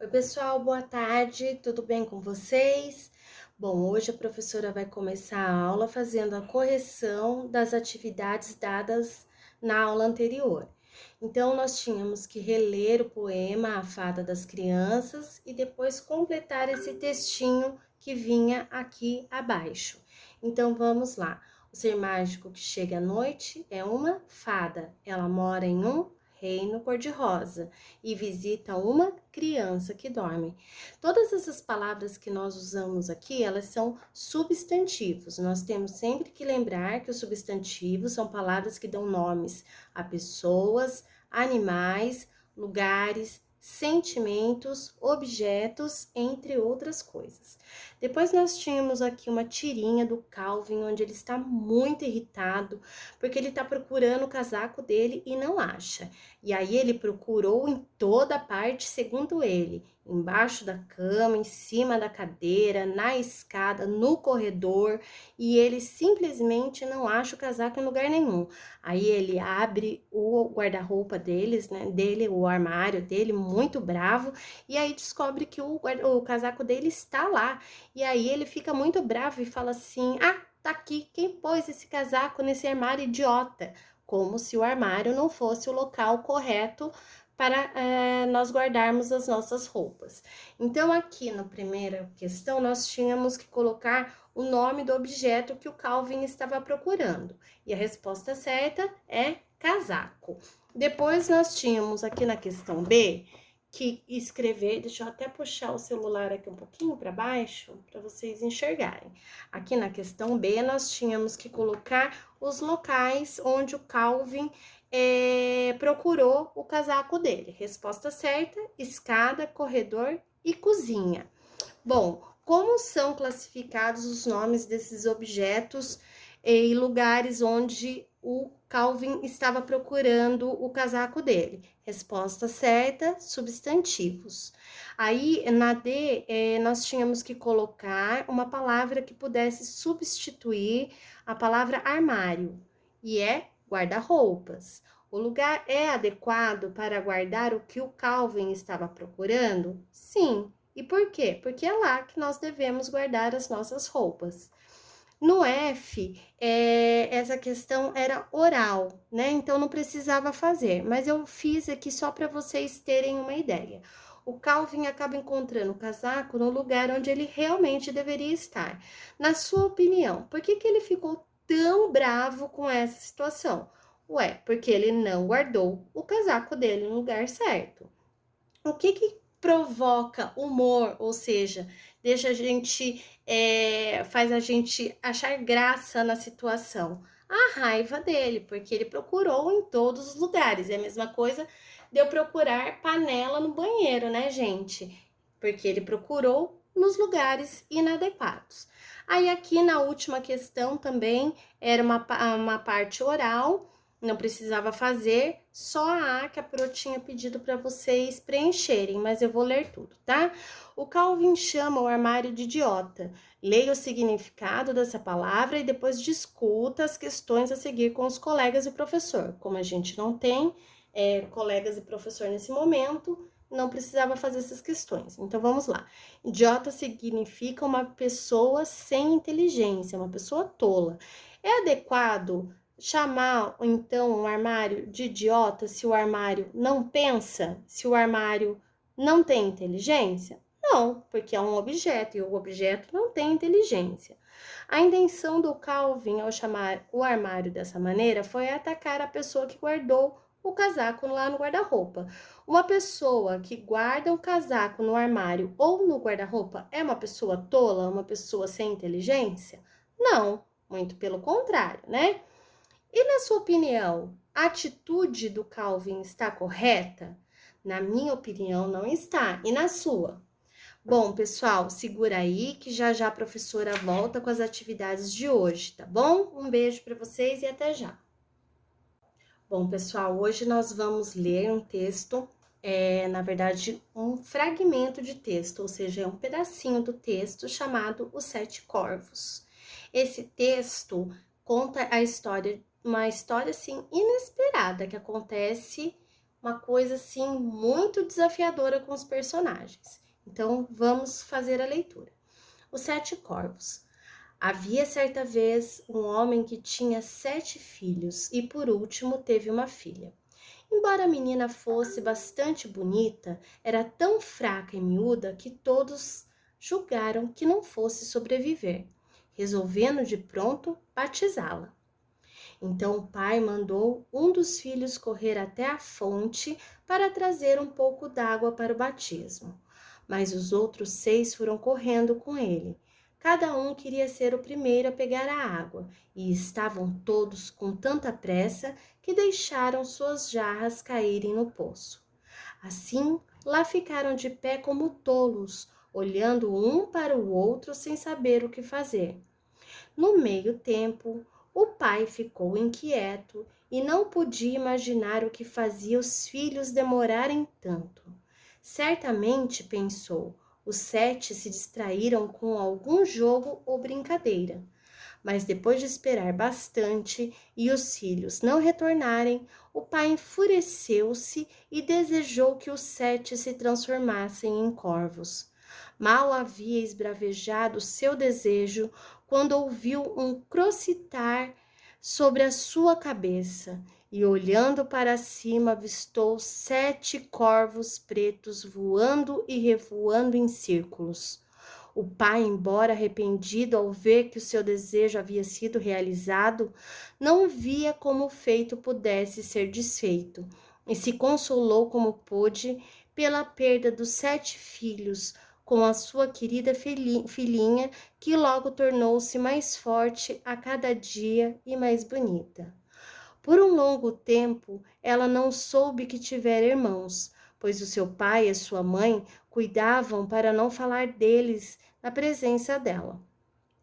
Oi, pessoal, boa tarde, tudo bem com vocês? Bom, hoje a professora vai começar a aula fazendo a correção das atividades dadas na aula anterior. Então, nós tínhamos que reler o poema A Fada das Crianças e depois completar esse textinho que vinha aqui abaixo. Então, vamos lá. O ser mágico que chega à noite é uma fada. Ela mora em um reino cor-de-rosa e visita uma criança que dorme. Todas essas palavras que nós usamos aqui, elas são substantivos. Nós temos sempre que lembrar que os substantivos são palavras que dão nomes a pessoas, animais, lugares, sentimentos, objetos, entre outras coisas. Depois nós tínhamos aqui uma tirinha do Calvin, onde ele está muito irritado, porque ele está procurando o casaco dele e não acha. E aí ele procurou em toda parte, segundo ele, embaixo da cama, em cima da cadeira, na escada, no corredor, e ele simplesmente não acha o casaco em lugar nenhum. Aí ele abre o guarda-roupa deles, né, dele, o armário dele, muito bravo, e aí descobre que o casaco dele está lá. E aí ele fica muito bravo e fala assim: "Ah, tá aqui, quem pôs esse casaco nesse armário, idiota?" Como se o armário não fosse o local correto para nós guardarmos as nossas roupas. Então, aqui na primeira questão, nós tínhamos que colocar o nome do objeto que o Calvin estava procurando. E a resposta certa é casaco. Depois, nós tínhamos aqui na questão B que escrever, deixa eu até puxar o celular aqui um pouquinho para baixo, para vocês enxergarem. Aqui na questão B, nós tínhamos que colocar os locais onde o Calvin procurou o casaco dele. Resposta certa: escada, corredor e cozinha. Bom, como são classificados os nomes desses objetos e lugares onde o Calvin estava procurando o casaco dele? Resposta certa: substantivos. Aí, na D, nós tínhamos que colocar uma palavra que pudesse substituir a palavra armário, e é guarda-roupas. O lugar é adequado para guardar o que o Calvin estava procurando? Sim. E por quê? Porque é lá que nós devemos guardar as nossas roupas. No F, essa questão era oral, né? Então não precisava fazer, mas eu fiz aqui só para vocês terem uma ideia. O Calvin acaba encontrando o casaco no lugar onde ele realmente deveria estar. Na sua opinião, por que ele ficou tão bravo com essa situação? Ué, porque ele não guardou o casaco dele no lugar certo. O que provoca humor, ou seja, deixa a gente, faz a gente achar graça na situação? A raiva dele, porque ele procurou em todos os lugares. É a mesma coisa de eu procurar panela no banheiro, né, gente? Porque ele procurou nos lugares inadequados. Aí aqui na última questão também era uma parte oral, não precisava fazer, só a que a Pro tinha pedido para vocês preencherem, mas eu vou ler tudo, tá? O Calvin chama o armário de idiota. Leia o significado dessa palavra e depois discuta as questões a seguir com os colegas e professor. Como a gente não tem colegas e professor nesse momento, não precisava fazer essas questões. Então vamos lá. Idiota significa uma pessoa sem inteligência, uma pessoa tola. É adequado chamar então um armário de idiota se o armário não pensa, se o armário não tem inteligência? Não, porque é um objeto e o objeto não tem inteligência. A intenção do Calvin ao chamar o armário dessa maneira foi atacar a pessoa que guardou o casaco lá no guarda-roupa. Uma pessoa que guarda o casaco no armário ou no guarda-roupa é uma pessoa tola, uma pessoa sem inteligência? Não, muito pelo contrário, né? E na sua opinião, a atitude do Calvin está correta? Na minha opinião, não está. E na sua? Bom, pessoal, segura aí que já já a professora volta com as atividades de hoje, tá bom? Um beijo para vocês e até já. Bom, pessoal, hoje nós vamos ler um texto, na verdade, um fragmento de texto, ou seja, é um pedacinho do texto chamado Os Sete Corvos. Esse texto conta a história, uma história assim inesperada que acontece uma coisa assim muito desafiadora com os personagens. Então, vamos fazer a leitura. Os 7 corvos. Havia certa vez um homem que tinha 7 filhos e, por último, teve uma filha. Embora a menina fosse bastante bonita, era tão fraca e miúda que todos julgaram que não fosse sobreviver, resolvendo de pronto batizá-la. Então o pai mandou um dos filhos correr até a fonte para trazer um pouco d'água para o batismo. Mas os outros 6 foram correndo com ele. Cada um queria ser o primeiro a pegar a água, e estavam todos com tanta pressa que deixaram suas jarras caírem no poço. Assim, lá ficaram de pé como tolos, olhando um para o outro sem saber o que fazer. No meio tempo, o pai ficou inquieto e não podia imaginar o que fazia os filhos demorarem tanto. Certamente, pensou, os 7 se distraíram com algum jogo ou brincadeira. Mas depois de esperar bastante e os filhos não retornarem, o pai enfureceu-se e desejou que os 7 se transformassem em corvos. Mal havia esbravejado seu desejo quando ouviu um crocitar sobre a sua cabeça e, olhando para cima, avistou 7 corvos pretos voando e revoando em círculos. O pai, embora arrependido ao ver que o seu desejo havia sido realizado, não via como o feito pudesse ser desfeito, e se consolou como pôde pela perda dos 7 filhos, com a sua querida filhinha, que logo tornou-se mais forte a cada dia e mais bonita. Por um longo tempo, ela não soube que tivera irmãos, pois o seu pai e a sua mãe cuidavam para não falar deles na presença dela.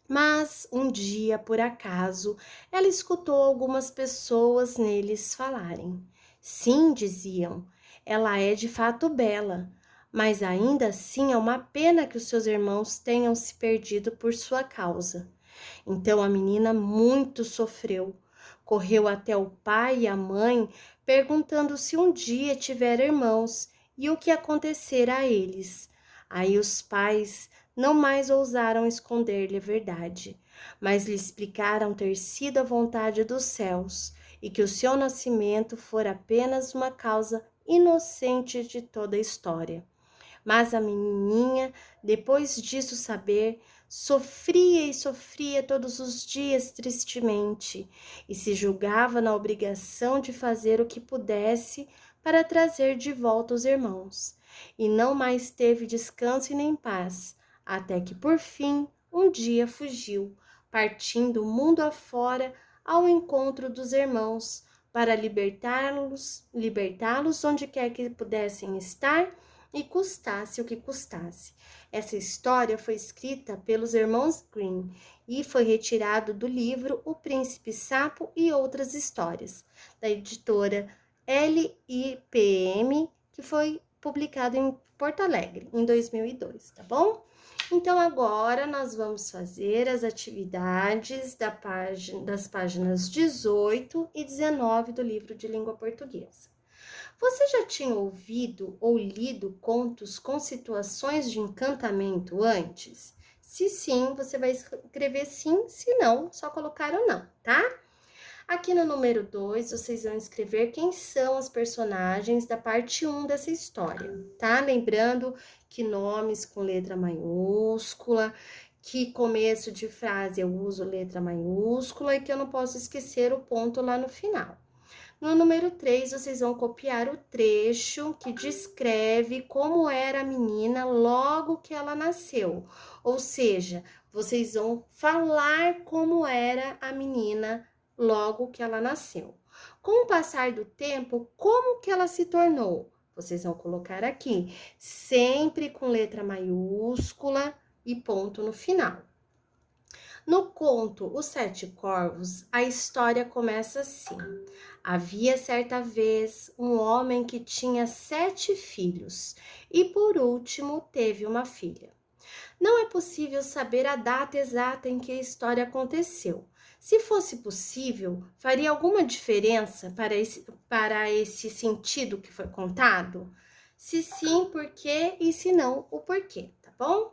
Mas um dia, por acaso, ela escutou algumas pessoas neles falarem. Sim, diziam, ela é de fato bela, mas ainda assim é uma pena que os seus irmãos tenham se perdido por sua causa. Então a menina muito sofreu. Correu até o pai e a mãe, perguntando se um dia tivera irmãos e o que acontecera a eles. Aí os pais não mais ousaram esconder-lhe a verdade, mas lhe explicaram ter sido a vontade dos céus e que o seu nascimento fora apenas uma causa inocente de toda a história. Mas a menininha, depois disso saber, sofria e sofria todos os dias tristemente e se julgava na obrigação de fazer o que pudesse para trazer de volta os irmãos. E não mais teve descanso e nem paz, até que por fim um dia fugiu, partindo o mundo afora ao encontro dos irmãos, para libertá-los onde quer que pudessem estar e custasse o que custasse. Essa história foi escrita pelos irmãos Grimm e foi retirado do livro O Príncipe Sapo e Outras Histórias, da editora LIPM, que foi publicado em Porto Alegre, em 2002, tá bom? Então, agora nós vamos fazer as atividades das páginas 18 e 19 do livro de língua portuguesa. Você já tinha ouvido ou lido contos com situações de encantamento antes? Se sim, você vai escrever sim, se não, só colocar o não, tá? Aqui no número 2, vocês vão escrever quem são os personagens da parte 1 dessa história, tá? Lembrando que nomes com letra maiúscula, que começo de frase eu uso letra maiúscula e que eu não posso esquecer o ponto lá no final. No número 3, vocês vão copiar o trecho que descreve como era a menina logo que ela nasceu. Ou seja, vocês vão falar como era a menina logo que ela nasceu. Com o passar do tempo, como que ela se tornou? Vocês vão colocar aqui, sempre com letra maiúscula e ponto no final. No conto Os 7 Corvos, a história começa assim. Havia certa vez um homem que tinha 7 filhos e, por último, teve uma filha. Não é possível saber a data exata em que a história aconteceu. Se fosse possível, faria alguma diferença para esse sentido que foi contado? Se sim, por quê? E se não, o porquê, tá bom?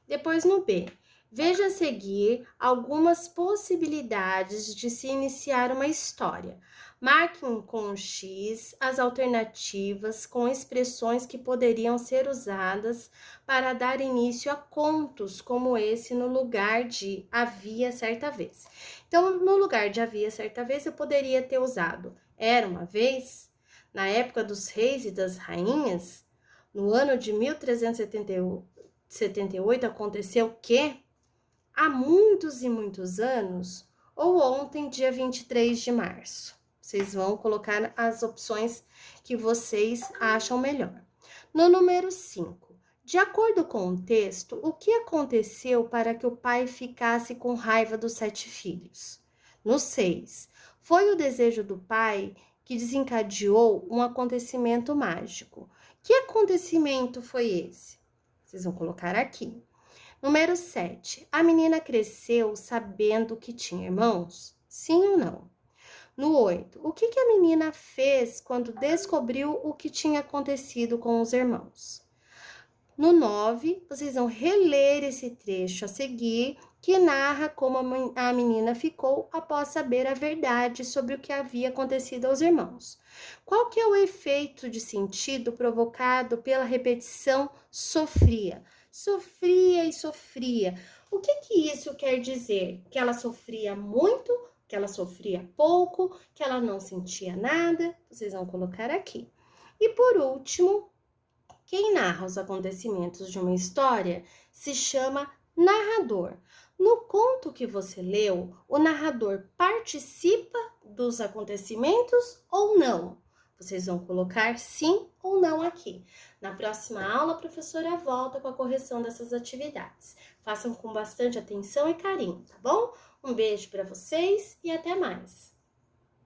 Depois no B. Veja a seguir algumas possibilidades de se iniciar uma história. Marque com um X as alternativas com expressões que poderiam ser usadas para dar início a contos como esse no lugar de havia certa vez. Então, no lugar de havia certa vez, eu poderia ter usado era uma vez, na época dos reis e das rainhas, no ano de 1378 aconteceu que há muitos e muitos anos, ou ontem, dia 23 de março. Vocês vão colocar as opções que vocês acham melhor. No número 5, de acordo com o texto, o que aconteceu para que o pai ficasse com raiva dos 7 filhos? No 6, foi o desejo do pai que desencadeou um acontecimento mágico. Que acontecimento foi esse? Vocês vão colocar aqui. Número 7. A menina cresceu sabendo que tinha irmãos? Sim ou não? No 8. O que a menina fez quando descobriu o que tinha acontecido com os irmãos? No 9, vocês vão reler esse trecho a seguir, que narra como a menina ficou após saber a verdade sobre o que havia acontecido aos irmãos. Qual que é o efeito de sentido provocado pela repetição sofria? Sofria e sofria. O que isso quer dizer? Que ela sofria muito, que ela sofria pouco, que ela não sentia nada? Vocês vão colocar aqui. E por último, quem narra os acontecimentos de uma história se chama narrador. No conto que você leu, o narrador participa dos acontecimentos ou não? Vocês vão colocar sim ou não aqui. Na próxima aula, a professora volta com a correção dessas atividades. Façam com bastante atenção e carinho, tá bom? Um beijo para vocês e até mais!